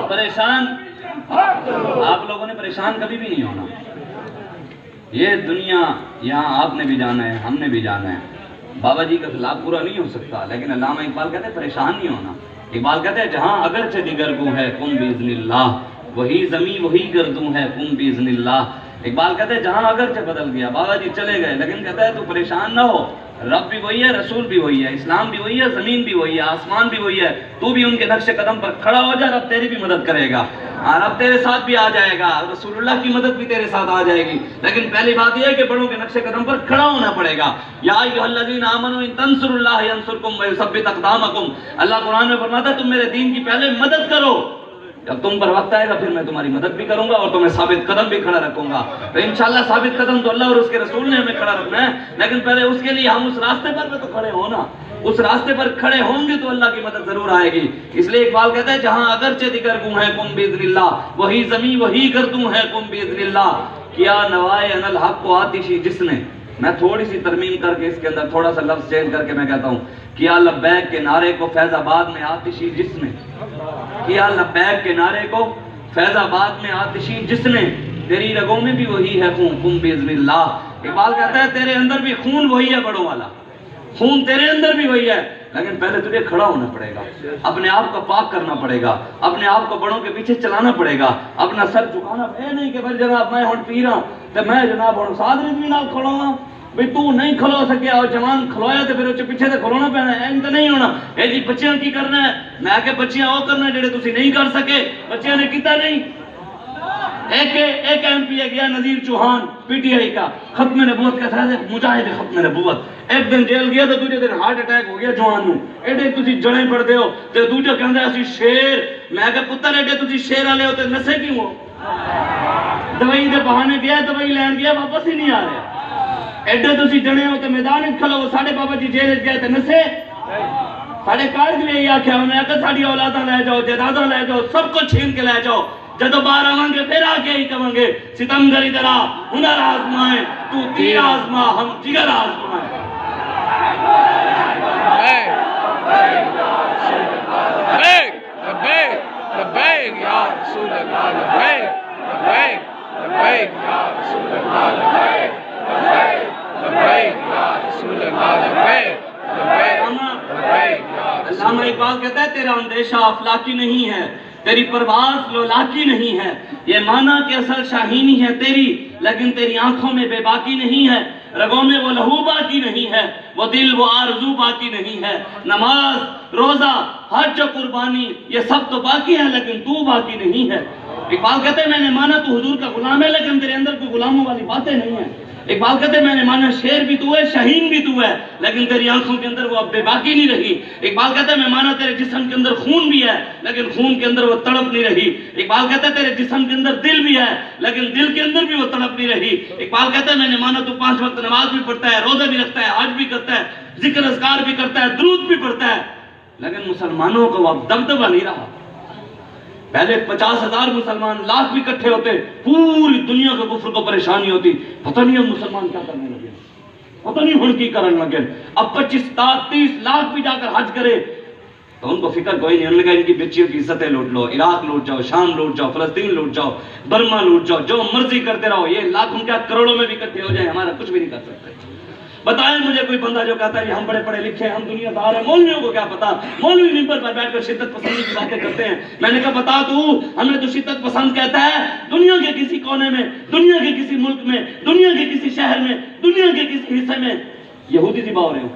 پریشان آپ لوگوں نے پریشان کبھی بھی نہیں ہونا. یہ دنیا یہاں آپ نے بھی جانا ہے, ہم نے بھی جانا ہے. بابا جی کا خلاف پورا نہیں ہو سکتا, لیکن علامہ اقبال کہتے ہیں پریشان نہیں ہونا. اقبال کہتے ہیں جہاں اگرچہ دیگر گوں ہے کن باذن اللہ, وہی زمین وہی گردوں ہے کن باذن اللہ. اقبال کہتے ہیں جہاں اگرچہ بدل گیا, بابا جی چلے گئے, لیکن کہتا ہے تو پریشان نہ ہو, رب بھی وہی ہے, رسول بھی وہی ہے, اسلام بھی وہی ہے, زمین بھی وہی ہے, آسمان بھی وہی ہے. تو بھی ان کے نقش قدم پر کھڑا ہو جا, رب تیری بھی مدد کرے گا, رب تیرے ساتھ بھی آ جائے گا, رسول اللہ کی مدد بھی تیرے ساتھ آ جائے گی. لیکن پہلی بات یہ ہے کہ بڑوں کے نقش قدم پر کھڑا ہونا پڑے گا. یا ایھا الذین آمنوا ان تنصروا اللہ ینصرکم ویثبت اقدامکم. اللہ قرآن میں فرماتا ہے تم میرے دین کی پہلے مدد کرو, جب تم پر وقت آئے گا پھر میں تمہاری مدد بھی کروں گا اور تمہیں ثابت قدم بھی کھڑا رکھوں گا. تو انشاءاللہ ثابت قدم تو اللہ اور اس کے رسول نے ہمیں کھڑا رکھنا ہے, لیکن پہلے اس کے لیے ہم اس راستے پر تو کھڑے ہونا. اس راستے پر کھڑے ہوں گے تو اللہ کی مدد ضرور آئے گی. اس لیے اقبال کہتا ہے جہاں اگرچہ دیگر گوں ہے کن باذن اللہ, وہی زمین وہی گردوں ہے کن باذن اللہ. کیا نوائے ان الحق کو آتشی جس نے, میں تھوڑی سی ترمیم کر کے اس کے اندر تھوڑا سا لفظ چینج کر کے میں کہتا ہوں, کیا لبیک کے نعرے کو فیض آباد میں آتشی جس نے, کیا لبیک کے نعرے کو فیض آباد میں آتشی جس نے, تیری رگوں میں بھی وہی ہے خون کن باذن اللہ. اقبال کہتا ہے تیرے اندر بھی خون وہی ہے بڑوں والا, خون تیرے اندر بھی وہی ہے, لیکن پہلے تجھے کھڑا ہونا پڑے گا, اپنے آپ کو پاک کرنا پڑے گا, اپنے آپ کو بڑوں کے پیچھے چلانا پڑے گا, اپنا سر جھکانا. اے نہیں کہ بھائی جناب میں ہن پی رہا تے میں جناب ہن صادری بھی نال کھڑواں, بھئی تو نہیں کھلو سکیا اور جوان کھلویا تے پھر اس پیچھے تے کھلونا پینا ہے. این تے نہیں ہونا. اے جی بچیاں کی کرنا ہے, میں کہ بچیاں وہ کرنا جڑے تسی نہیں کر سکے, بچیاں نے کیتا نہیں. ایک ایم پی گیا Nazir Chauhan P T I کا, ختم نبوت کا تھا, مجاہد ختم نبوت. ایک دن جیل گیا تو دوسرے دن ہارٹ اٹیک ہو گیا جوان نو. ایڈے تسی جڑیں پڑھتے ہو تے دوجا کہندا اسی شیر, میں کہ پتر ایڈے تسی شیر والے ہو تے نسے کیوں ہو؟ دوائی دے بہانے گیا, دوائی لین گیا, واپس ہی نہیں آ رہا. ایڈے تسی جڑے ہو تے میدان وچ کھلو, ساڈے بابا جی جیل وچ گئے تے نسے. ساڈے قائد نے یہ آکھیا, انہیں کہ ساڈی اولاداں لے جاؤ, جائیداداں لے جاؤ, سب کچھ چھین کے لے جاؤ, جدو باہر آویں گے پھر آ کے ہی کہیں گے ستمگر ادھر آ, ہنر آزمائیں, تو تیر آزما, ہم جگر آزمائیں. لبیک لبیک لبیک یا رسول اللہ, لبیک لبیک لبیک یا رسول اللہ, لبیک لبیک لبیک یا رسول اللہ, لبیک لبیک لبیک یا رسول اللہ. علامہ اقبال کہتا ہے تیرا اندیشہ افلاکی نہیں ہے, تیری پرواز لولاکی نہیں ہے, یہ مانا کہ اصل شاہینی ہے تیری, لیکن تیری آنکھوں میں بے باکی نہیں ہے, رگوں میں وہ لہو باقی نہیں ہے, وہ دل وہ آرزو باقی نہیں ہے. نماز روزہ حج و قربانی یہ سب تو باقی ہے, لیکن تو باقی نہیں ہے. اقبال کہتے ہیں میں نے مانا تو حضور کا غلام ہے, لیکن تیرے اندر کوئی غلاموں والی باتیں نہیں ہیں. اقبال کہتے ہیں میں نے مانا شیر بھی تو ہے, شاہین بھی تو ہے, لیکن تیری آنکھوں کے اندر وہ اب بے باقی نہیں رہی. اقبال کہتے ہیں میں مانا تیرے جسم کے اندر خون بھی ہے, لیکن خون کے اندر وہ تڑپ نہیں رہی. اقبال کہتا ہے تیرے جسم کے اندر دل بھی ہے, لیکن دل کے اندر بھی وہ تڑپ نہیں رہی. اقبال کہتا ہے میں نے مانا تو 5 وقت نماز بھی پڑھتا ہے, روزہ بھی رکھتا ہے, حج بھی کرتا ہے, ذکر اذکار بھی کرتا ہے, درود بھی پڑھتا ہے, لیکن مسلمانوں کو وہ دبدبہ نہیں رہا. پہلے 50,000 مسلمان لاکھ بھی اکٹھے ہوتے, پوری دنیا کے کفر کو پریشانی ہوتی, پتہ نہیں اب مسلمان کیا کرنے لگے, پتہ نہیں ہن کی کرنے لگے. اب 25-30 لاکھ بھی جا کر حج کرے تو ان کو فکر کوئی نہیں. انہوں نے کہا ان کی بچیوں کی عزتیں لوٹ لو, عراق لوٹ جاؤ, شام لوٹ جاؤ, فلسطین لوٹ جاؤ, برما لوٹ جاؤ, جو مرضی کرتے رہو, یہ لاکھوں کیا کروڑوں میں بھی اکٹھے ہو جائیں, ہمارا کچھ بھی نہیں کر سکتے. بتائیں مجھے کوئی بندہ جو کہتا ہے کہ ہم بڑے پڑھے لکھے ہیں, ہم دنیا دار ہیں, مولویوں کو کیا پتا, مولوی ممبر پر بیٹھ کر شدت پسندی کی باتیں کرتے ہیں. میں نے کہا بتا تو, ہمیں تو شدت پسند کہتا ہے دنیا کے کسی کونے میں, دنیا کے کسی ملک میں, دنیا کے کسی شہر میں, دنیا کے کسی حصے میں یہودی ذبح ہو رہے ہو,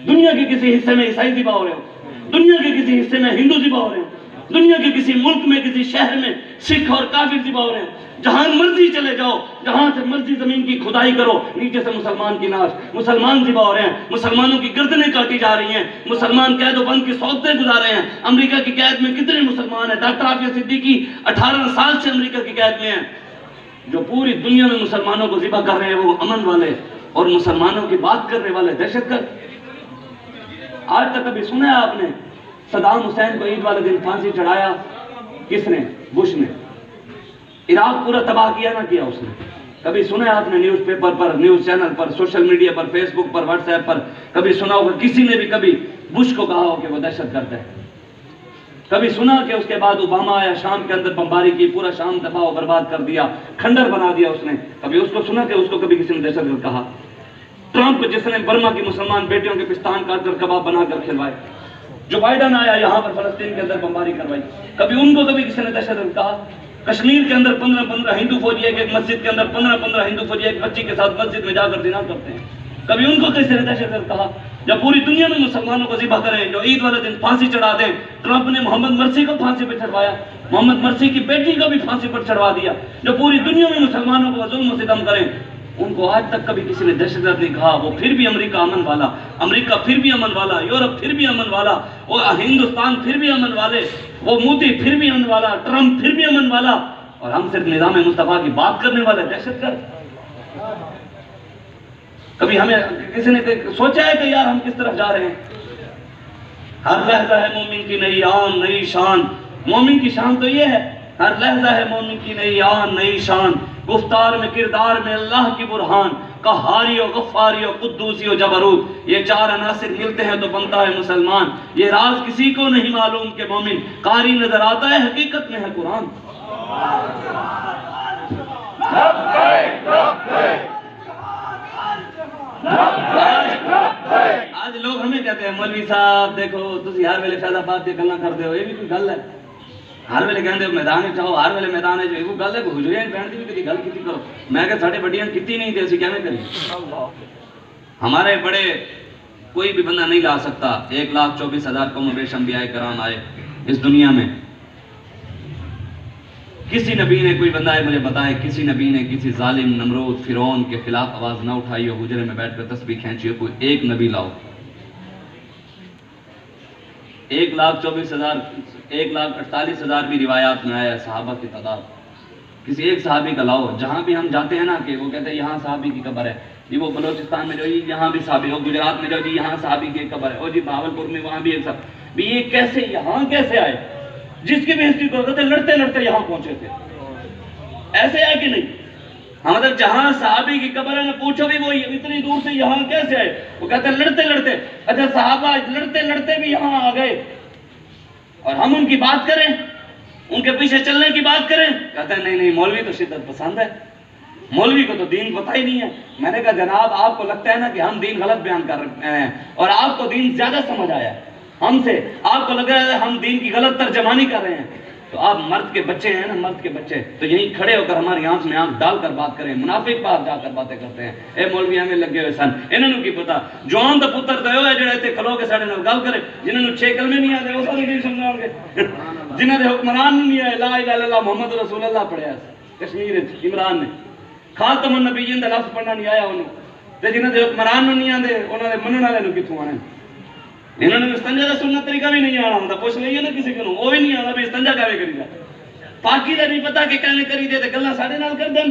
دنیا کے کسی حصے میں عیسائی ذبح ہو رہے ہو, دنیا کے کسی حصے میں ہندو ذبح ہو رہے ہو, دنیا کے کسی ملک میں کسی شہر میں سکھ اور کافر ذبح ہو رہے ہیں. جہاں مرضی چلے جاؤ, جہاں سے مرضی زمین کی کھدائی کرو, نیچے سے مسلمان کی لاش, مسلمان ذبح ہو رہے ہیں, مسلمانوں کی گردنیں کاٹی جا رہی ہیں, مسلمان قید و بند کی صحبتیں گزار رہے ہیں. امریکہ کی قید میں کتنے مسلمان ہیں؟ ڈاکٹر عافیہ صدیقی 18 سال سے امریکہ کی قید میں ہیں. جو پوری دنیا میں مسلمانوں کو ذبح کر رہے ہیں وہ امن والے اور مسلمانوں کی بات کرنے والے دہشت گرد. آج تک کبھی سنا ہے آپ نے صدام حسین کو عید والے دن پھانسی چڑھایا کس نے؟ بش نے. عراق پورا تباہ کیا نہ کیا اس نے؟ کبھی سنا ہے آپ نے نیوز پیپر پر, نیوز چینل پر, سوشل میڈیا پر, فیس بک پر, واٹس ایپ پر کبھی سنا ہوگا کسی نے بھی کبھی بش کو کہا ہو کہ وہ دہشت گرد ہے؟ کبھی سنا کہ اس کے بعد اوباما آیا, شام کے اندر بمباری کی, پورا شام تباہ و برباد کر دیا, کھنڈر بنا دیا اس نے؟ کبھی اس کو سنا کہ اس کو کبھی کسی نے دہشت گرد کہا؟ ٹرمپ جس نے برما کی مسلمان بیٹیوں کے پستان کاٹ کر کباب بنا کر کھلوائے, جو بائیڈن آیا یہاں پر فلسطین کے اندر بمباری کروائی, کبھی ان کو کبھی کسی نے دہشت گرد کہا؟ کشمیر کے اندر 15 ہندو فوجی ایک مسجد کے اندر 15 ہندو فوجی ایک بچی کے ساتھ مسجد میں جا کر زنا کرتے ہیں, کبھی ان کو کسی نے دہشت گرد کہا؟ جب پوری دنیا میں مسلمانوں کو ذبح کریں, جو عید والے دن پھانسی چڑھا دیں, ٹرمپ نے محمد مرسی کو پھانسی پہ چڑھوایا, محمد مرسی کی بیٹی کو بھی پھانسی پر چڑھوا دیا, جو پوری دنیا میں مسلمانوں کو ظلم و ستم کریں, ان کو آج تک کبھی کسی نے دہشت گرد نہیں کہا. وہ پھر بھی امریکہ امن والا, امریکہ پھر بھی امن والا, یورپ پھر بھی امن والا, وہ ہندوستان پھر بھی امن والے, وہ مودی پھر بھی امن والا, ٹرمپ پھر بھی امن والا, اور ہم صرف نظام مصطفیٰ کی بات کرنے والے دہشت گرد. کبھی ہمیں کسی نے سوچا ہے کہ یار ہم کس طرف جا رہے ہیں؟ ہر لحظہ ہے مومن کی نئی آن نئی شان. مومن کی شان تو یہ ہے, ہر لحظہ ہے مومن کی نئی آن نئی شان, گفتار میں کردار میں اللہ کی برہان, قہاری و غفاری و قدوسی و جبروت, یہ 4 عناصر ملتے ہیں تو بنتا ہے مسلمان. یہ راز کسی کو نہیں معلوم کہ مومن قاری نظر آتا ہے, حقیقت میں ہے قرآن. آج لوگ ہمیں کہتے ہیں مولوی صاحب دیکھو تسی ہر ویلے فیض آباد دی گلاں کردے ہو, یہ بھی کوئی گل ہے؟ ہر ویلے کہندے ہو میدان وچ آؤ, ہر ویلے میدان وچ, یہ کوئی گل ہے؟ حضوریاں بہن دی بھی کدی گل کیتی کرو. میں کہ ساڈے بڑیاں کیتی نہیں تے اسی کیویں کریے؟ ہمارے بڑے کوئی بھی بندہ نہیں لا سکتا. 1,24,000 قوم و بیش انبیاء کرام آئے اس دنیا میں. کسی نبی نے, کوئی بندہ ہے مجھے بتائے, کسی نبی نے کسی ظالم نمرود فرعون کے خلاف آواز نہ اٹھائی ہو, حجرے میں بیٹھ کر تسبیح کھینچی ہو؟ کوئی ایک نبی لاؤ. 1,24,000 1,48,000 بھی روایات میں آیا ہے صحابہ کی تعداد. کسی ایک صحابی کا لاؤ. جہاں بھی ہم جاتے ہیں نا کہ وہ کہتے ہیں یہاں صحابی کی قبر ہے, جی وہ بلوچستان میں جو یہاں بھی صحابی ہو, گجرات میں جو جی یہاں صحابی کی قبر ہے, اور جی بہاولپور میں وہاں بھی ایک صاحب بھی. یہ کیسے یہاں کیسے آئے؟ جس کی بھی ہسٹری کو کہتے ہیں لڑتے لڑتے یہاں پہنچے تھے. ایسے ہے کہ نہیں؟ ہاں مطلب جہاں صحابی کی قبر ہے نا, پوچھو بھی وہی اتنی دور سے یہاں کیسے آئے؟ وہ کہتے ہیں لڑتے لڑتے. اچھا صحابہ لڑتے لڑتے بھی یہاں آ گئے, اور ہم ان کی بات کریں, ان کے پیچھے چلنے کی بات کریں؟ کہتے ہیں نہیں مولوی تو شدت پسند ہے, مولوی کو تو دین پتہ ہی نہیں ہے. میں نے کہا جناب آپ کو لگتا ہے نا کہ ہم دین غلط بیان کر رہے ہیں, اور آپ کو دین زیادہ سمجھ آیا ہے ہم سے, آپ کو لگ رہا ہے ہم دین کی غلط ترجمانی کر رہے ہیں. تو آپ مرد کے بچے ہیں نا, مرد کے بچے, تو یہیں کھڑے ہو کر ہماری آنکھ میں آنکھ ڈال کر بات کریں. منافق پاس جا کر باتیں کرتے ہیں, اے مولوی ہمیں لگے ہوئے سن, انہوں کی پتا جوان دا پتر دے ہوئے جڑے تے کھلو کے ساڑے نال گل کرے, جنہوں 6 کلمے نہیں آتے وہ سارے نہیں سمجھا گے, جنہوں دے حکمران نہیں آئے لا الہ الا اللہ محمد رسول اللہ پڑھیا کشمیر عمران نے, خاتم النبیین دا لفظ پڑھنا نہیں آیا انہوں, تے جنہوں دے حکمران نہیں آتے انہوں نے منن والے نوں کتھوں آنے؟ انہوں نے استنجا دا سنت طریقہ بھی نہیں آنا ہوندا, پوچھ لئیے نا کسی کو, وہ بھی نہیں آنا بھی استنجا کیویں کری دا, پاکی دا نہیں پتا کہ کیویں کری دے, تے گلاں ساڈے نال کر دین.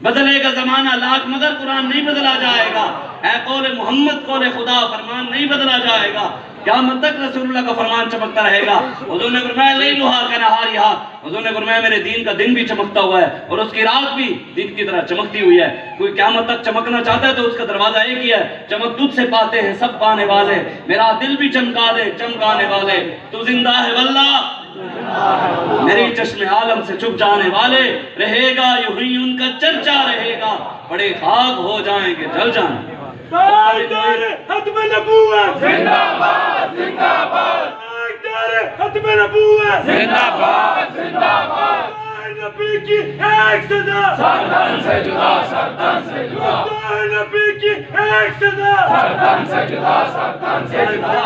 بدلے گا زمانہ لاکھ مگر قرآن نہیں بدلا جائے گا. اے قول محمد قول خدا, فرمان نہیں بدلا جائے گا. قیامت تک رسول اللہ کا فرمان چمکتا رہے گا. حضور نے فرمایا لیلھا کنہاریھا, حضور نے فرمایا میرے دین کا دن بھی چمکتا ہوا ہے اور اس کی رات بھی دن کی طرح چمکتی ہوئی ہے. کوئی قیامت تک چمکنا چاہتا ہے تو اس کا دروازہ ایک ہی ہے, چمک تجھ سے پاتے ہیں سب پانے والے, میرا دل بھی چمکا دے چمکانے والے, تو زندہ ہے واللہ میری چشم عالم سے چھپ جانے والے, رہے گا یوں ہی ان کا چرچا رہے گا, بڑے خاک ہو جائیں گے جل جائیں. تاجدار ختم نبوت زندہ باد زندہ باد, تاجدار ختم نبوت زندہ باد زندہ باد, نبی کی ایک صدا سردن سے جدا سردن سے جدا, نبی کی ایک صدا سردن سے جدا سردن سے جدا.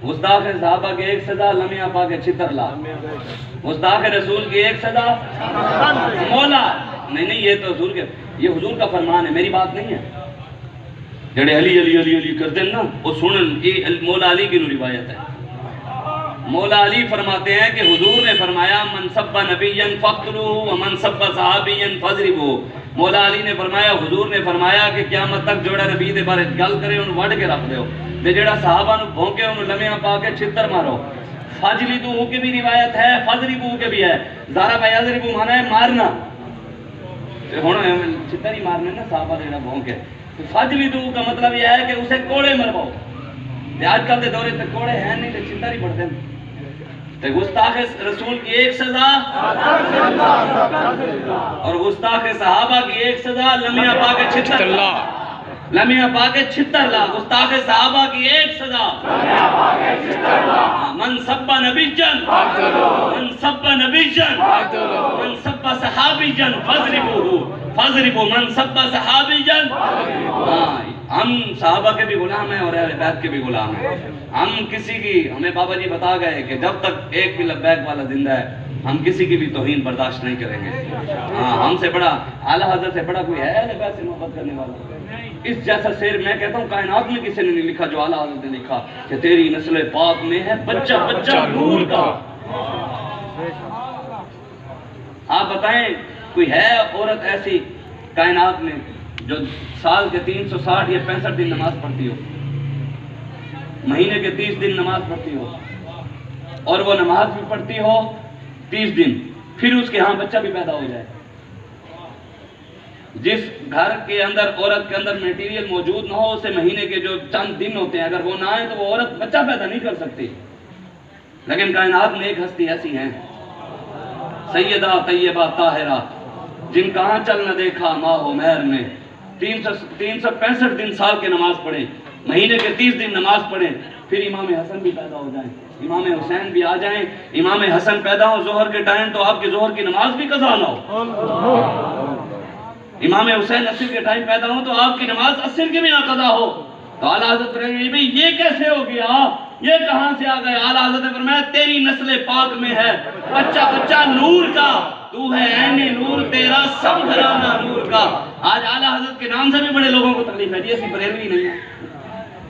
مصداق صحابہ کے ایک صدا لمحہ پا کے چھتر لا, مصداق رسول کی ایک صدا مولا. نہیں یہ تو حضور کے, یہ حضور کا فرمان ہے, میری بات نہیں ہے. جڑے علی علی علی علی کرتے ہیں نا وہ سنن, یہ مولا علی کی روایت ہے. مولا علی فرماتے ہیں کہ حضور نے فرمایا من سب نبیا فقتلوہ ومن سب صحابیا فضربوہ. مولا علی نے فرمایا, حضور نے فرمایا کہ قیامت تک جوڑا نبی دے بارے گل کرے انہوں وڈ کے رکھ دیو, تے جڑا صحابہ نو بھونکے انہوں لمحہ پا کے چھتر مارو. فاجلدوہ کی بھی روایت ہے، فضربوہ کے بھی ہے. ضرب یضرب مانا ہے مارنا. چھتر ہی مارنے نا صحابہ دینا بھونکے. فاجلدوہ کا مطلب یہ ہے کہ اسے کوڑے مرواؤ. آج کل کے دورے تک کوڑے ہیں نہیں تو چھتر ہی پڑتے ہیں. تو گستاخ رسول کی ایک سزا اور گستاخ صحابہ کی ایک سزا، لمیہ پاک چھتر لا. لمیہ پاک چھتر لا. گستاخ صحابہ کی ایک سزا، من سب نبی جن، من سب نبی جن، من سب صحابی جن فضربوہ، فضربوہ من سب صحابی جن. ہم صحابہ کے بھی غلام ہیں اور اہل بیت کے بھی غلام ہیں. ہم کسی کی، ہمیں بابا جی بتا گئے کہ جب تک ایک بھی لبیک والا زندہ ہے ہم کسی کی بھی توہین برداشت نہیں کریں گے. ہم سے بڑا، اعلیٰ حضرت سے بڑا کوئی ہے اہل بیت سے محبت کرنے والا؟ اس جیسا شعر میں کہتا ہوں کائنات میں کسی نے نہیں لکھا جو اعلیٰ حضرت نے لکھا کہ تیری نسل پاک میں ہے بچہ بچہ نور کا. آپ بتائیں کوئی ہے عورت ایسی کائنات میں جو سال کے 360 یا 65 دن نماز پڑھتی ہو، مہینے کے 30 دن نماز پڑھتی ہو، اور وہ نماز بھی پڑھتی ہو 30 دن، پھر اس کے ہاں بچہ بھی پیدا ہو جائے؟ جس گھر کے اندر عورت کے اندر میٹیریل موجود نہ ہو، اسے مہینے کے جو چند دن ہوتے ہیں اگر وہ نہ آئے تو وہ عورت بچہ پیدا نہیں کر سکتی. لیکن کائنات میں ایک ہستی ایسی ہیں، سیدہ طیبہ طاہرہ، جن کا آنچل نہ دیکھا ماہ عمیر نے. 365 دن سال کے نماز پڑھیں، مہینے کے 30 دن نماز پڑھیں، پھر امام حسن بھی پیدا ہو جائیں، امام حسین بھی آ جائیں. امام حسن پیدا ہو ظہر کے ٹائم تو آپ کی ظہر کی نماز بھی قضا نہ ہو. امام حسین عصر کے ٹائم پیدا ہو تو آپ کی نماز عصر کی بھی نہ قضا ہو. تو اعلیٰ حضرت فرمائے بھئی یہ کیسے ہو گیا، یہ کہاں سے آ گئے؟ اعلیٰ حضرت نے فرمایا تیری نسل پاک میں ہے بچہ بچہ نور کا، تو ہے عین نور، تیرا سب گھرانہ نور کا. آج اعلیٰ حضرت کے نام سے بھی بڑے لوگوں کو تکلیف ہے. جی اسی بریلوی نہیں ہے،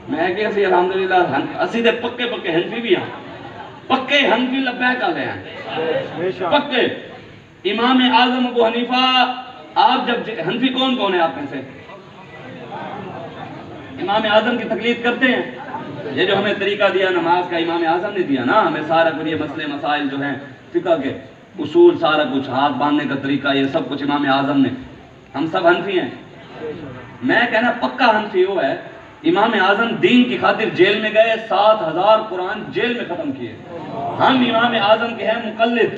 میں کہ اسی الحمدللہ اسی دے پکے پکے ہنفی بھی ہیں، پکے ہنفی لبیک آلے ہیں پکے. امام اعظم ابو حنیفہ، آپ جب ہنفی کون ہے آپ میں سے؟ امام اعظم کی تقلید کرتے ہیں. یہ جو ہمیں طریقہ دیا نماز کا امام اعظم نے دیا نا، ہمیں سارا کچھ یہ مسئلے مسائل جو ہیں فقہ کے اصول، سارا کچھ ہاتھ باندھنے کا طریقہ، یہ سب کچھ امام اعظم نے. ہم سب ہنفی ہیں. میں کہنا پکا ہنفی وہ ہے، امام اعظم دین کی خاطر جیل میں گئے، 7000 قرآن جیل میں ختم کیے. ہم امام اعظم کے ہیں مقلد،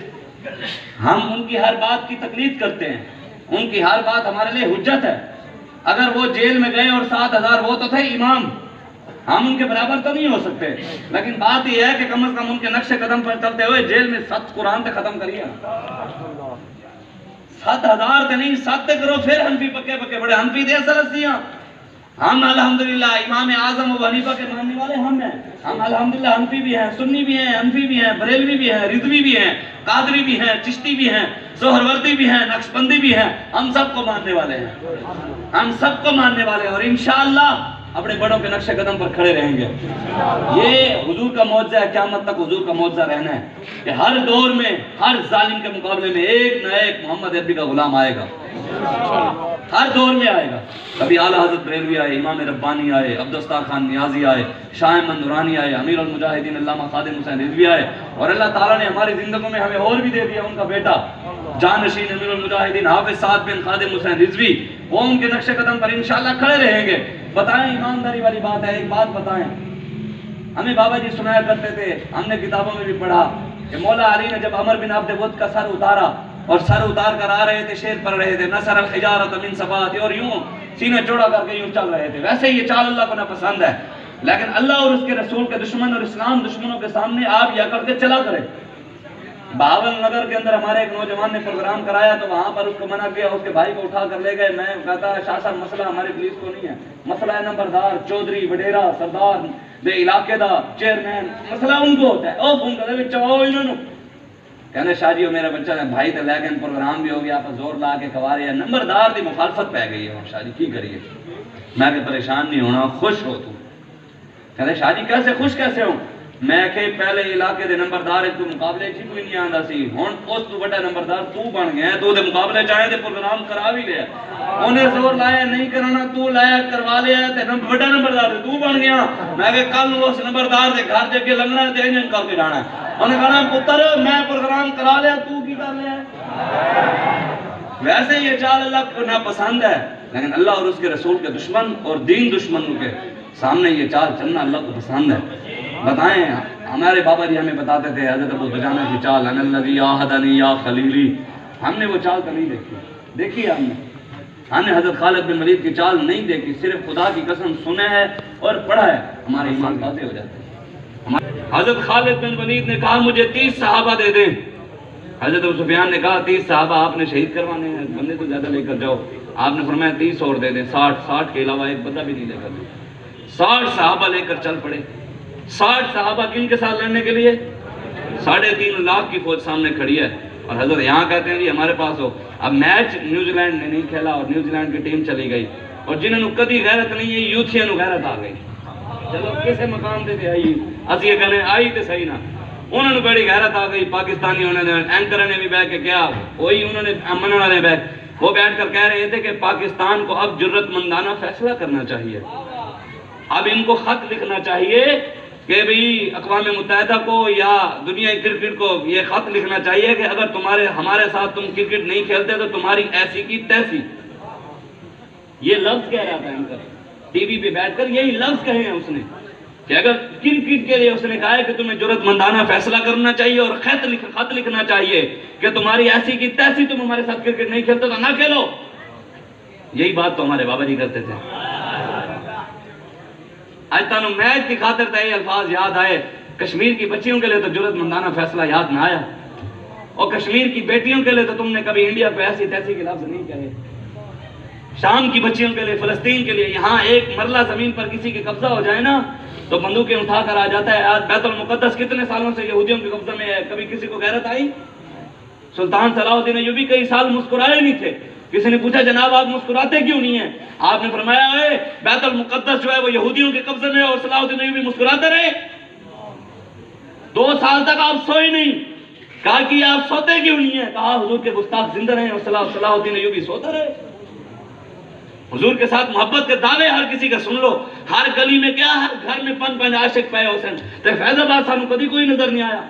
ہم ان کی ہر بات کی تقلید کرتے ہیں، ان کی ہر بات ہمارے لئے حجت ہے. اگر وہ جیل میں گئے اور 7000 وہ تو تھے امام، ہم ان کے برابر تو نہیں ہو سکتے. لیکن بات یہ ہے کہ کم از کم ان کے نقش قدم پر چلتے ہوئے جیل میں 7 قرآن تے ختم کریے. 7000 تے نہیں 7 تے کرو، پھر ہنفی پکے پکے بڑے ہنفی دے سلسیاں. ہم الحمدللہ امام اعظم ابو حنیفہ کے ماننے والے ہم ہیں. ہم الحمدللہ ہنفی بھی ہیں، سنی بھی ہیں، حنفی بھی ہیں، بریلوی بھی ہیں، رضوی بھی ہیں، قادری بھی ہیں، چشتی بھی ہیں، سہروردی بھی ہیں، نقشبندی بھی ہیں. ہم سب کو ماننے والے ہیں، ہم سب کو ماننے والے ہیں، اور انشاءاللہ اپنے بڑوں کے نقش قدم پر کھڑے رہیں گے. یہ حضور کا معجزہ ہے، قیامت تک حضور کا معجزہ رہنا ہے کہ ہر دور میں ہر ظالم کے مقابلے میں ایک نہ ایک محمد عربی کا غلام آئے گا، ہر دور میں آئے گا. کبھی اعلیٰ حضرت بریلوی آئے، امام ربانی آئے، عبدالستار خان نیازی آئے، شاہ احمد نورانی آئے، امیر المجاہدین علامہ خادم حسین رضوی آئے، اور اللہ تعالیٰ نے ہماری زندگیوں میں ہمیں اور بھی دے دیا ان کا بیٹا جانشین امیر المجاہدین حافظ سعد بن خادم حسین رضوی. وہ ان کے نقش قدم پر انشاءاللہ کھڑے رہیں گے. بتائیں، ایمانداری والی بات ہے، ایک بات بتائیں، ہمیں بابا جی سنایا کرتے تھے، ہم نے کتابوں میں بھی پڑھا کہ مولا علی نے جب عمر بن عبد ود کا سر اتارا اور سر اتار کر آ رہے تھے، شعر پڑھ رہے تھے، نصر الحجارۃ من صفات، اور یوں سینے چوڑا کر کے یوں چل رہے تھے. ویسے یہ چال اللہ کو ناپسند ہے، لیکن اللہ اور اس کے رسول کے دشمن اور اسلام دشمنوں کے سامنے آپ یہ کر کے چلا کریں. بہاول نگر کے اندر ہمارے ایک نوجوان نے پروگرام کرایا تو وہاں پر اس کو منع کیا، اس کے بھائی کو اٹھا کر لے گئے. میں کہتا شاہ صاحب مسئلہ ہمارے پولیس کو نہیں ہے، مسئلہ ہے نمبردار، چودھری، وڈیرا، سردار، دے علاقے دا چیئرمین، مسئلہ ان کو ہوتا ہے. او فون کر دے چاو انہوں نے کہنے شاہ جی میرا بچہ ہے بھائی تے لیکن پروگرام بھی ہو گیا، آپ زور لا کے کوارے ہیں، نمبردار دی مخالفت پہ گئی ہے. شاہ جی کی کریے؟ میں کہ پریشان نہیں ہونا، خوش ہو تو. کہنے شاہ جی کیسے خوش کیسے ہوں؟ میں کہ پہلے علاقے دے نمبردار تو مقابلے چ کوئی نہیں آندا سی، ہن اس تو بڑا نمبردار تو بن گیا، تو دے مقابلے چاہے تے پروگرام کرا بھی لیا، انہیں زور لایا نہیں کرانا، تو لایا کروا لیا تے بڑا نمبردار تو بن گیا۔ میں کہ کل اس نمبردار دے گھر جے کے لنگنا تے انجن کر کے جانا ہے، انہیں کہنا پتر میں پروگرام کرا لیا تو کی کر لیا۔ ویسے یہ چال اللہ کو ناپسند ہے، لیکن اللہ اور اس کے رسول کے دشمن اور دین دشمنوں کے سامنے یہ چال چلنا اللہ کو پسند ہے۔ بتائیں ہمارے بابا جی ہمیں بتاتے تھے حضرت ابو دجانہ کی چال، ان الذی عاہدنی یا خلیلی، ہم نے وہ چال تو نہیں دیکھی ہے ہم نے حضرت خالد بن ولید کی چال نہیں دیکھی، صرف خدا کی قسم سنے ہے اور پڑھا ہے، ہمارے ایمان تازے ہو جاتے ہیں۔ حضرت خالد بن ولید نے کہا مجھے 30 صحابہ دے دیں، حضرت ابو سفیان نے کہا 30 صحابہ آپ نے شہید کروانے ہیں، بندے تو زیادہ لے کر جاؤ، آپ نے فرمایا 30 اور دے دیں، 60 کے علاوہ ایک بندہ بھی نہیں لے کر دیں۔ 60 صحابہ لے کر چل پڑے۔ 60 صحابہ کن کے ساتھ لڑنے کے لیے؟ 3.5 لاکھ کی فوج سامنے کھڑی ہے، اور حضرت یہاں کہتے ہیں جی ہمارے پاس ہو۔ اب میچ نیوزی لینڈ نے نہیں کھیلا اور نیوزی لینڈ کی ٹیم چلی گئی، اور جنہوں نے کدی غیرت نہیں ہے یوتھیاں نو غیرت آ گئی، چلو کسے مقام دے آئی اسی یہ کہنے آئی تے صحیح نہ، انہوں نے بڑی غیرت آ گئی۔ پاکستانی نے اینکر نے بھی بیٹھ کے کیا وہی انہوں نے امن والے وہ بیٹھ کر کہہ رہے تھے کہ پاکستان کو اب جرت مندانہ فیصلہ کرنا چاہیے، اب ان کو خط لکھنا چاہیے کہ بھئی اقوام متحدہ کو یا دنیا کرکٹ کو یہ خط لکھنا چاہیے کہ اگر ہمارے ساتھ تم کرکٹ نہیں کھیلتے تو تمہاری ایسی کی تیسی۔ یہ لفظ کہہ رہا تھا اینکر، ٹی وی پہ بیٹھ کر یہی لفظ کہے ہیں اس نے کہ اگر کرکٹ کے لیے اس نے کہا ہے کہ تمہیں جرت مندانہ فیصلہ کرنا چاہیے اور خط لکھنا چاہیے کہ تمہاری ایسی کی تیسی، تم ہمارے ساتھ کرکٹ نہیں کھیلتے تو نہ کھیلو۔ یہی بات تو ہمارے بابا جی کرتے تھے۔ آج تانوں میچ کی خاطر تھے یہ الفاظ یاد آئے، کشمیر کی بچیوں کے لیے تو جرت مندانہ فیصلہ یاد نہ آیا، اور کشمیر کی بیٹیوں کے لیے تو تم نے کبھی انڈیا پہ ایسی تیسی کے لفظ نہیں کہے۔ شام کی بچیوں کے لیے، فلسطین کے لیے، یہاں ایک مرلہ زمین پر کسی کے قبضہ ہو جائے نا تو بندوقیں اٹھا کر آ جاتا ہے۔ آج بیت المقدس کتنے سالوں سے یہودیوں کے قبضے میں ہے، کبھی کسی کو غیرت آئی؟ سلطان صلاح الدین ایوبی کئی سال مسکرائے نہیں تھے، کسی نے پوچھا جناب آپ مسکراتے کیوں نہیں ہیں؟ آپ نے فرمایا ہے بیت المقدس جو ہے وہ یہودیوں کے قبضے میں، اور صلاح الدین ایوبی مسکراتے رہے۔ 2 سال تک آپ سوئے نہیں، کہا کہ آپ سوتے کیوں نہیں ہیں؟ کہا حضور کے گستاخ زندہ رہے اور صلاح الدین ایوبی سوتا رہے۔ حضور کے ساتھ محبت کے دعوے ہر کسی کا سن لو، ہر گلی میں کیا، ہر گھر میں پن عاشق پائے حسین، تو فیض آباد سانو کبھی کوئی نظر نہیں آیا۔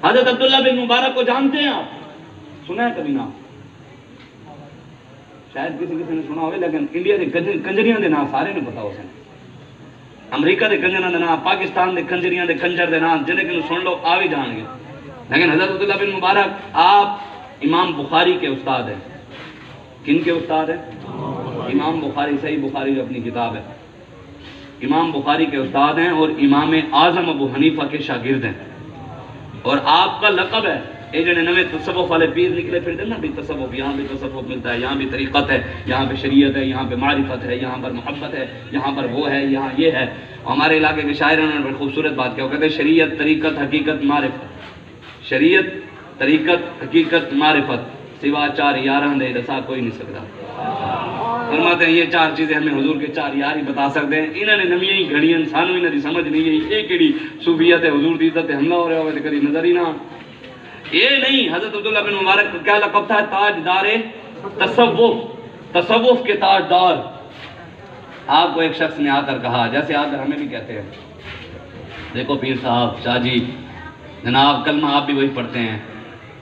حضرت عبداللہ بن مبارک کو جانتے ہیں آپ؟ سنا ہے کبھی نام؟ شاید کسی نے سنا ہوئے، لیکن انڈیا دے کنجریاں دے نام سارے نے پتا ہو سن، امریکہ دے کنجریاں دے نام، پاکستان دے کنجریاں دے کنجر دے نام جنہیں کہ سن لو آ بھی جان گے۔ لیکن حضرت عبداللہ بن مبارک آپ امام بخاری کے استاد ہیں۔ کن کے استاد ہیں؟ امام بخاری، صحیح بخاری جو اپنی کتاب ہے، امام بخاری کے استاد ہیں اور امام اعظم ابو حنیفہ کے شاگرد ہیں، اور آپ کا لقب ہے یہ جنہیں نوے تصوف والے پیر نکلے پھر نا بھی تصوف، یہاں بھی تصوف ملتا ہے، یہاں بھی طریقت ہے، یہاں پہ شریعت ہے، یہاں پہ معرفت ہے، یہاں پر محبت ہے، یہاں پر وہ ہے، یہاں یہ ہے۔ ہمارے علاقے کے شاعروں نے بڑی خوبصورت بات کیا، وہ کہتے ہیں شریعت طریقت حقیقت معرفت، شریعت طریقت حقیقت معرفت، سوا 4 یاراں دے رسا کوئی نہیں سکتا۔ فرماتے ہیں یہ 4 چیزیں ہمیں حضور کے 4 یار ہی بتا سکتے ہیں، انہوں نے نمیاں ہی گھڑیاں سانو انہوں دی سمجھ نہیں گئی، ایک کیڑی صوفیت ہے، حضور دی عزت حملہ ہو رہا ہوئے تو کدی نظر ہی نہ۔ یہ نہیں، حضرت عبداللہ بن مبارک کا کیا لقب تھا؟ تاجدار تصوف، تصوف کے تاجدار۔ آپ کو ایک شخص نے آ کر کہا، جیسے آ کر ہمیں بھی کہتے ہیں، دیکھو پیر صاحب، شاہ جی جناب کلمہ آپ بھی وہی پڑھتے ہیں،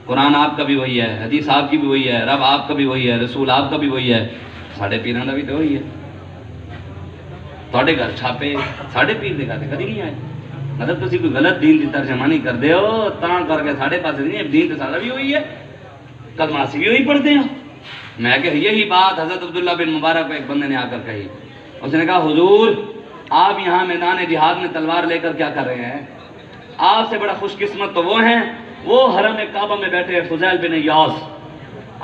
قرآن آپ کا بھی وہی ہے، حدیث آپ کی بھی وہی ہے، رب آپ کا بھی وہی ہے، رسول آپ کا بھی وہی ہے، ساڑھے پیران کا بھی تو وہی ہے۔ تھوڑے گھر چھاپے ساڑھے پیر دکھاتے کدی نہیں آئے، مطلب تسی کوئی غلط دین کی ترجمانی کر دے ہو تاں کر کے ساڑھے پاس نہیں ہے، دین تو سارا بھی وہی ہے، کلمہ سے بھی وہی پڑھتے ہیں۔ میں کہ یہی بات حضرت عبداللہ بن مبارک کو ایک بندے نے آ کر کہی، اس نے کہا حضور آپ یہاں میدان جہاد میں تلوار لے کر کیا کر رہے ہیں؟ آپ سے بڑا خوش قسمت تو وہ ہیں وہ حرم کعبہ میں بیٹھے ہیں، فضیل بن یاس،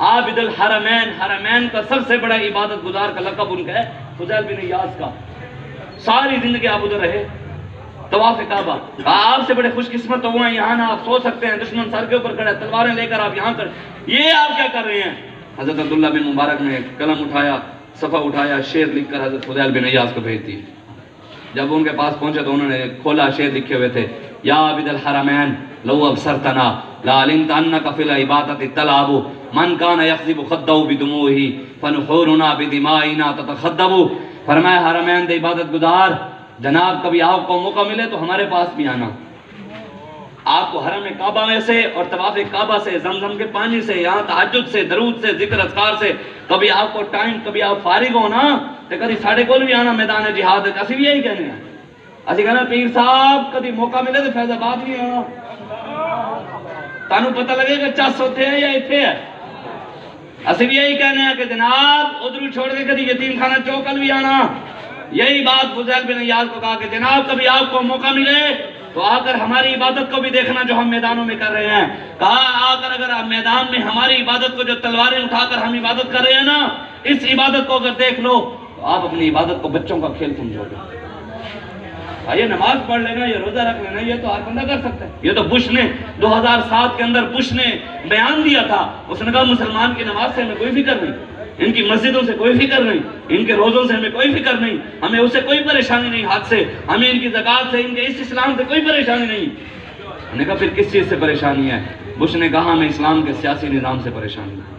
عابد الحرمین، حرمین کا سب سے بڑا عبادت گزار کا لقب ان کا ہے فضیل بن یاس کا، ساری زندگی آپ ادھر رہے طواف کعبہ۔ آپ سے بڑے خوش قسمت تو وہ ہیں، یہاں نہ آپ سو سکتے ہیں، دشمن سر کے اوپر کھڑے تلواریں لے کر آپ یہاں کر، یہ آپ کیا کر رہے ہیں؟ حضرت عبداللہ بن مبارک نے قلم اٹھایا، صفحہ اٹھایا، شعر لکھ کر حضرت فضیل بن یاس کو بھیج دی۔ جب ان کے پاس پہنچے تو انہوں نے کھولا، شعر لکھے ہوئے تھے، یا عابد الحرمین لو ابصرتنا لعلمت انک فی العبادۃ تلعب من کان یخضب خدہ بدموعہ فنحورنا بدمائنا تتخدب۔ فرمایا حرمین دے عبادت گزار جناب کبھی آپ کو موقع ملے تو ہمارے پاس بھی آنا، آپ کو حرم کعبہ میں سے اور طواف کعبہ سے، زمزم کے پانی سے، یہاں تہجد سے، درود سے، ذکر اذکار سے کبھی آپ کو ٹائم، کبھی آپ فارغ ہو نا تو کبھی ساڑھے کول بھی آنا میدان جہاد۔ اسی بھی یہی کہنے ہیں، اسی کہنا پیر صاحب کبھی موقع ملے تو فیض آباد بھی آنا، تانوں پتہ لگے کہ چس ہوتے ہیں یا اتھے ہے۔ اسی بھی یہی کہنے ہیں کہ جناب ادھر چھوڑ کے کبھی یتیم خانہ چوکل بھی آنا۔ یہی بات فضیل بن ایاز کو کہا کہ جناب کبھی آپ کو موقع ملے تو آ کر ہماری عبادت کو بھی دیکھنا جو ہم میدانوں میں کر رہے ہیں۔ کہا آ کر اگر آپ میدان میں ہماری عبادت کو جو تلواریں اٹھا کر ہم عبادت کر رہے ہیں نا، اس عبادت کو اگر دیکھ لو تو آپ اپنی عبادت کو بچوں کا کھیل سمجھو گے۔ یہ نماز پڑھ لینا، یہ روزہ رکھ لینا، یہ تو ہر بندہ کر سکتا ہے۔ یہ تو بش نے 2007 کے اندر بش نے بیان دیا تھا، اس نے کہا مسلمان کی نماز سے ہمیں کوئی فکر نہیں، ان کی مسجدوں سے کوئی فکر نہیں، ان کے روزوں سے ہمیں کوئی فکر نہیں، ہمیں اس سے کوئی پریشانی نہیں، حد سے ہمیں ان کی زکوٰۃ سے، ان کے اس اسلام سے کوئی پریشانی نہیں۔ ہم نے کہا پھر کس چیز سے پریشانی ہے؟ بش نے کہا ہمیں اسلام کے سیاسی نظام سے پریشانی ہے،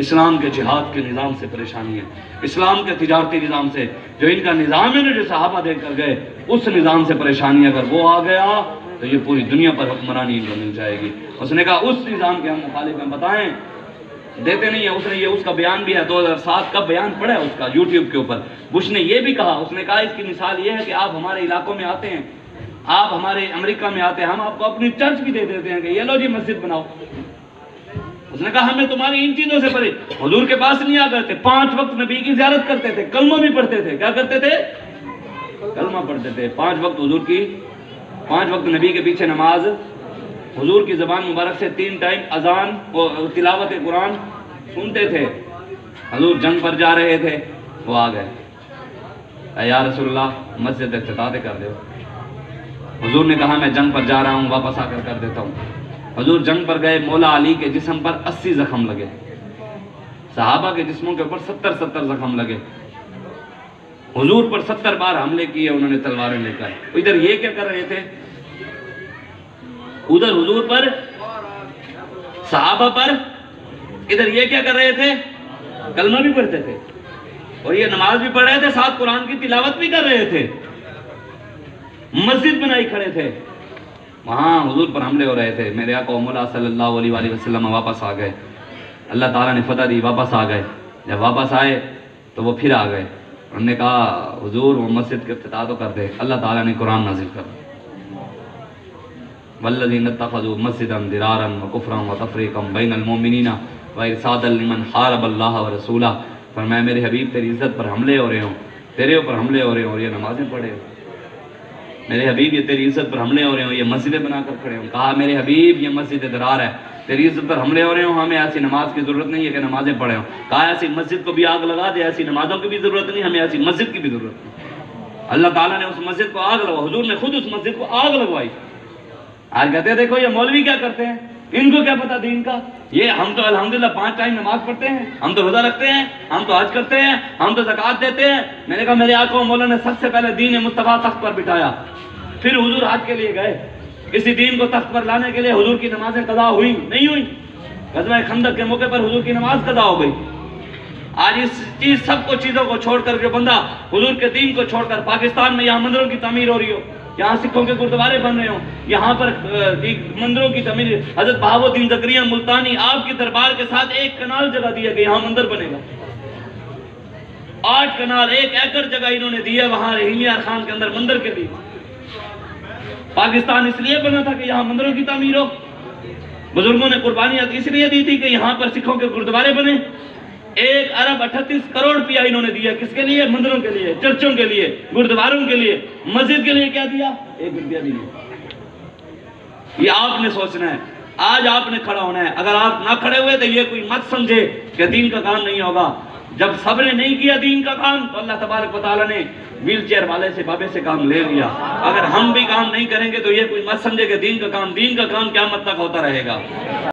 اسلام کے جہاد کے نظام سے پریشانی ہے، اسلام کے تجارتی نظام سے، جو ان کا نظام ہے نا جو صحابہ دے کر گئے، اس نظام سے پریشانی۔ اگر وہ آ گیا تو یہ پوری دنیا پر حکمرانی ان کو مل جائے گی۔ اس نے کہا اس نظام کے ہم مخالف ہیں، بتائیں، دیتے نہیں ہیں۔ اس نے یہ اس کا بیان بھی ہے، 2007 کا بیان پڑھا ہے اس کا یوٹیوب کے اوپر۔ بش نے یہ بھی کہا، اس نے کہا اس کی مثال یہ ہے کہ آپ ہمارے علاقوں میں آتے ہیں، آپ ہمارے امریکہ میں آتے ہیں، ہم آپ کو اپنی چرچ بھی دے دیتے ہیں کہ یہ لو جی مسجد بناؤ۔ اس نے کہا ہمیں تمہاری ان چیزوں سے پرے، حضور کے پاس نہیں آ کرتے، 5 وقت نبی کی زیارت کرتے تھے، کلمہ بھی پڑھتے تھے۔ کیا کرتے تھے؟ کلمہ پڑھتے تھے۔ 5 وقت حضور کی، 5 وقت نبی کے پیچھے نماز، حضور کی زبان مبارک سے 3 ٹائم اذان اور تلاوت قرآن سنتے تھے۔ حضور جنگ پر جا رہے تھے، وہ آ گئے، اے یا رسول اللہ مسجد افتتاح کر دو۔ حضور نے کہا میں جنگ پر جا رہا ہوں، واپس آ کر دیتا ہوں۔ حضور جنگ پر گئے، مولا علی کے جسم پر 80 زخم لگے، صحابہ کے جسموں کے اوپر 70 زخم لگے۔ حضور پر 70 بار حملے کیے انہوں نے تلواریں لے کر۔ ادھر یہ کیا کر رہے تھے؟ ادھر حضور پر، صحابہ پر، ادھر یہ کیا کر رہے تھے؟ کلمہ بھی پڑھتے تھے اور یہ نماز بھی پڑھ رہے تھے، ساتھ قرآن کی تلاوت بھی کر رہے تھے، مسجد بنائی کھڑے تھے۔ وہاں حضور پر حملے ہو رہے تھے۔ میرے آقا مولا صلی اللہ علیہ وآلہ وسلم واپس آ گئے، اللہ تعالیٰ نے فتح دی، واپس آ گئے۔ جب واپس آئے تو وہ پھر آ گئے، انہوں نے کہا حضور وہ مسجد کے افتتاح تو کر دے۔ اللہ تعالیٰ نے قرآن نازل کر دیا، والذین اتخذوا مسجدا ضرارا وکفرا وتفریقا بین المؤمنین وارصادا لمن حارب اللہ ورسولہ۔ فرمایا میرے حبیب تیری عزت پر حملے ہو رہے ہوں، تیرے اوپر حملے ہو رہے ہوں اور یہ نمازیں پڑھے ہوں۔ میرے حبیب یہ تیری عزت پر حملے ہو رہے ہوں، یہ مسجدیں بنا کر کھڑے ہوں۔ کہا میرے حبیب یہ مسجد ضرار ہے، تیری عزت پر حملے ہو رہے ہوں، ہمیں ایسی نماز کی ضرورت نہیں ہے کہ نمازیں پڑھے ہوں۔ کہا ایسی مسجد کو بھی آگ لگا دے، ایسی نمازوں کی بھی ضرورت نہیں، ہمیں ایسی مسجد کی بھی ضرورت نہیں۔ اللہ تعالیٰ نے اس مسجد کو آگ لگا، حضور نے خود اس مسجد کو آگ لگوائی۔ آج کہتے ہیں دیکھو یہ مولوی کیا کرتے ہیں، ان کو کیا پتا دین کا، یہ ہم تو الحمدللہ 5 ٹائم نماز پڑھتے ہیں، ہم تو روزہ رکھتے ہیں، ہم تو حج کرتے ہیں، ہم تو زکوٰۃ دیتے ہیں۔ میں نے کہا میرے آقا مولا نے سب سے پہلے دین مصطفیٰ تخت پر بٹھایا، پھر حضور حج کے لیے گئے۔ کسی دین کو تخت پر لانے کے لیے حضور کی نمازیں قضا ہوئی نہیں ہوئی؟ غزوہ خندق کے موقع پر حضور کی نماز قضا ہو گئی۔ آج اس سب کو چیزوں کو چھوڑ کر جو بندہ حضور کے دین کو چھوڑ کر پاکستان میں یہاں مندروں کی تعمیر ہو رہی ہو، یہاں سکھوں کے گردوارے بن رہے ہوں، یہاں پر مندروں کی تعمیر، حضرت بہاؤالدین زکریا ملتانی آپ کے دربار کے ساتھ 1 کنال جگہ دیا کہ یہاں مندر بنے گا، 8 کنال 1 ایکڑ جگہ انہوں نے دیا وہاں رحیمیہ خان کے اندر مندر کے لیے۔ پاکستان اس لیے بنا تھا کہ یہاں مندروں کی تعمیر ہو، بزرگوں نے قربانیاں اس لیے دی تھی کہ یہاں پر سکھوں کے گردوارے بنے۔ 1 ارب 38 کروڑ روپیہ انہوں نے دیا، کس کے لیے؟ مندروں کے لیے، چرچوں کے لیے، گردواروں کے لیے۔ مسجد کے لیے کیا دیا؟ 1 روپیہ بھی نہیں۔ یہ آپ نے سوچنا ہے، آج آپ نے کھڑا ہونا ہے۔ اگر آپ نہ کھڑے ہوئے تو یہ کوئی مت سمجھے کہ دین کا کام نہیں ہوگا۔ جب سب نے نہیں کیا دین کا کام تو اللہ تبارک و تعالیٰ نے ویل چیئر والے سے بابے سے کام لے لیا۔ اگر ہم بھی کام نہیں کریں گے تو یہ کوئی مت سمجھے کہ دین کا کام قیامت تک ہوتا رہے گا۔